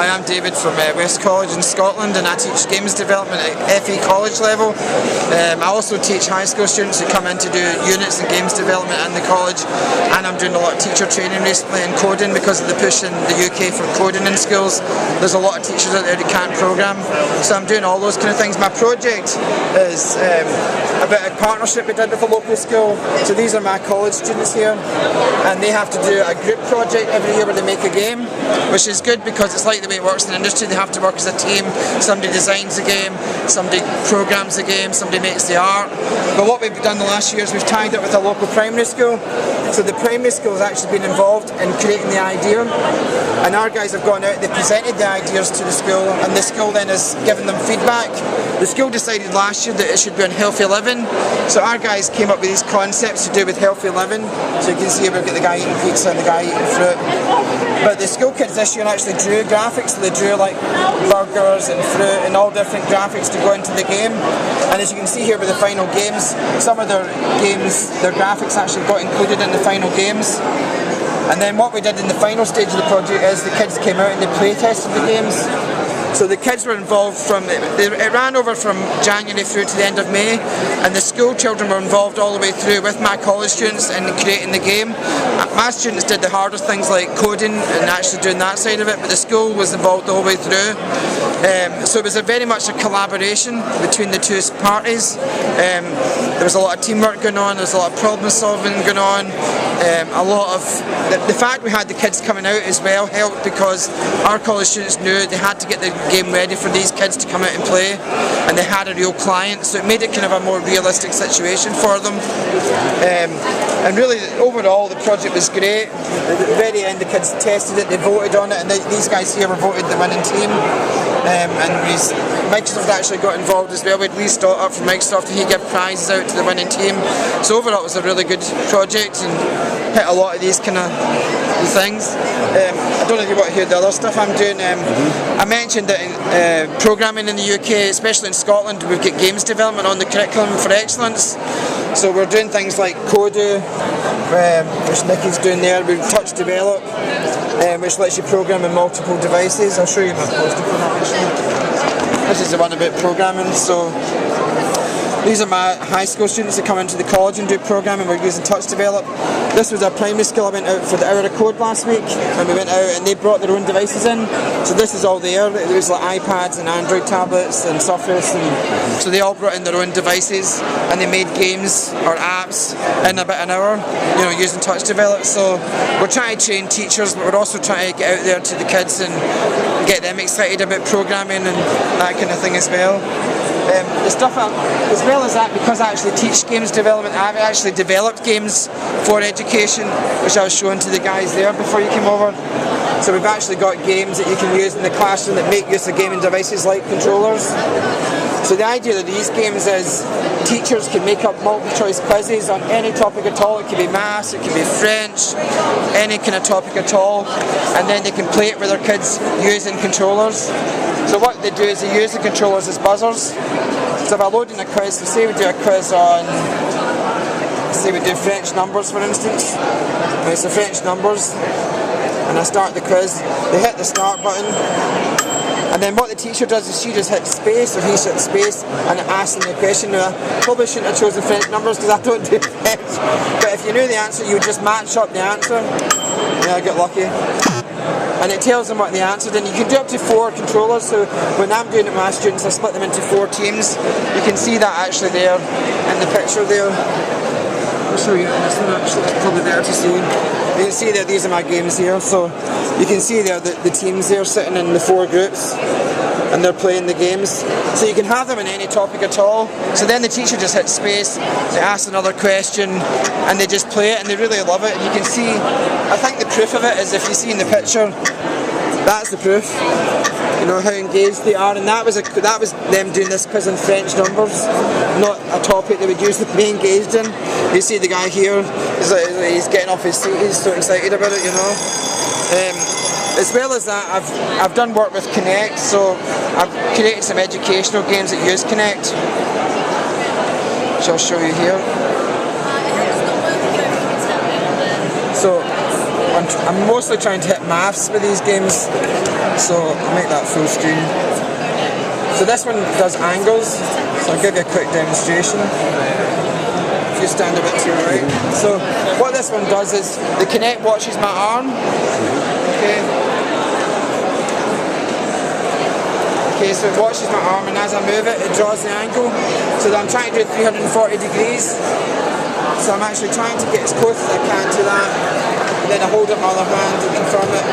I am David from West College in Scotland, and I teach games development at FE college level. I also teach high school students who come in to do units in games development in the college, and I'm doing a lot of teacher training recently in coding because of the push in the UK for coding in schools. There's a lot of teachers out there who can't program, so I'm doing all those kind of things. My project is about a partnership we did with a local school. So these are my college students here, and they have to do a group project every year where they make a game, which is good because it's like the way it works in the industry. They have to work as a team. Somebody designs a game, somebody programs the game, somebody makes the art. But what we've done the last year is we've tied it with a local primary school. So the primary school has actually been involved in creating the idea, and our guys have gone out, they presented the ideas to the school, and the school then has given them feedback. The school decided last year that it should be on healthy living, so our guys came up with these concepts to do with healthy living. So you can see we've got the guy eating pizza and the guy eating fruit. But the school kids this year actually drew graphics, so they drew like burgers and fruit and all different graphics to go into the game. And as you can see here with the final games, some of their games, their graphics actually got included in the final games. And then what we did in the final stage of the project is the kids came out and they play tested the games. So the kids were involved it ran over from January through to the end of May, and the school children were involved all the way through with my college students in creating the game. My students did the harder things like coding and actually doing that side of it, but the school was involved the whole way through. So it was very much a collaboration between the two parties. There was a lot of teamwork going on, there was a lot of problem solving going on. A lot of the fact we had the kids coming out as well helped because our college students knew they had to get the game ready for these kids to come out and play, and they had a real client, so it made it kind of a more realistic situation for them. And really overall the project was great. At the very end the kids tested it, they voted on it, and these guys here were voted the winning team. And Microsoft actually got involved as well. We had Lee Stott up from Microsoft, and he gave prizes out to the winning team. So overall it was a really good project and hit a lot of these kind of things. I don't know if you want to hear the other stuff I'm doing. I mentioned that in programming in the UK, especially in Scotland, we've got games development on the curriculum for excellence. So we're doing things like Kodu, which Nicky's doing there. We've Touch Develop, which lets you program in multiple devices. I'll show you my poster for that actually. This is the one about programming. So these are my high school students that come into the college and do programming. We're using Touch Develop. This was our primary school. I went out for the hour of code last week, and we went out and they brought their own devices in. So this is all there. There was like iPads and Android tablets and Surface, and so they all brought in their own devices and they made games or apps in about an hour, using Touch Develop. So we're trying to train teachers, but we're also trying to get out there to the kids and get them excited about programming and that kind of thing as well. The stuff as well as that, because I actually teach games development, I've actually developed games for education, which I was showing to the guys there before you came over. So we've actually got games that you can use in the classroom that make use of gaming devices like controllers. So the idea of these games is teachers can make up multiple choice quizzes on any topic at all. It could be maths, it could be French, any kind of topic at all, and then they can play it with their kids using controllers. So what they do is they use the controllers as buzzers. So if I load in a quiz, so say we do a quiz on, say we do French numbers for instance. It's the French numbers, and I start the quiz. They hit the start button, and then what the teacher does is she just hits space, or he hits space, and it asks them the question. Now, I probably shouldn't have chosen French numbers because I don't do French, but if you knew the answer, you would just match up the answer. Yeah, I got lucky. And it tells them what they answered, and you can do up to 4 controllers. So when I'm doing it with my students, I split them into 4 teams. You can see that actually there in the picture there. I'll show you this one actually, it's probably better to see. You can see that these are my games here, so you can see there the teams there sitting in the 4 groups, and they're playing the games. So you can have them in any topic at all. So then the teacher just hits space, they ask another question, and they just play it, and they really love it. And you can see, I think the proof of it is if you see in the picture, that's the proof. How engaged they are, and that was them doing this quiz on French numbers, not a topic they would usually be engaged in. You see the guy here, he's getting off his seat, he's so excited about it, As well as that, I've done work with Connect, so I've created some educational games that use Connect, which I'll show you here. So I'm mostly trying to hit maths with these games, so I'll make that full screen. So this one does angles, so I'll give you a quick demonstration. If you stand a bit to your right. So what this one does is the Kinect watches my arm. Okay, so it watches my arm, and as I move it, it draws the angle. So I'm trying to do 340 degrees. So I'm actually trying to get as close as I can to that. And then I hold up my other hand to confirm it.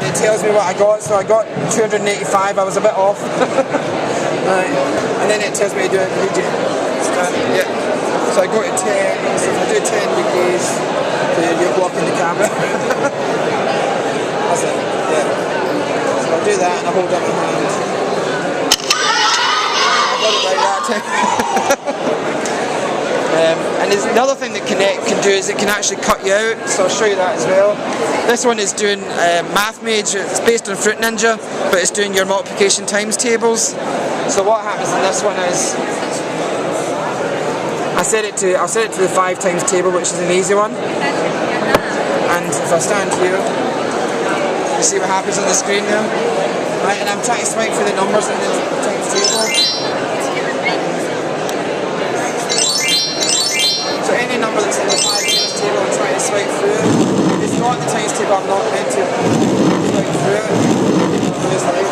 It tells me what I got. So I got 285. I was a bit off. Right. And then it tells me to do it immediately. Yeah. So I go to 10. So if I do 10 degrees, you're blocking the camera. That's it. Yeah. So I'll do that and I hold up my hand. I got it right that time. And the other thing that Kinect can do is it can actually cut you out, so I'll show you that as well. This one is doing Math Mage. It's based on Fruit Ninja, but it's doing your multiplication times tables. So what happens in this one is I'll set it to the 5 times table, which is an easy one. And if I stand here, you see what happens on the screen now? Right, and I'm trying to swipe for the numbers in the times table. So any number that's in the 5 times table, I'm trying to swipe through it. If it's not in the times table, I'm not meant to swipe through it. Just like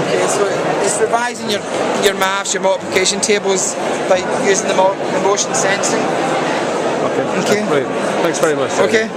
okay, so it's revising your maths, your multiplication tables by using the motion sensing. Okay. Great. Thanks very much. Okay.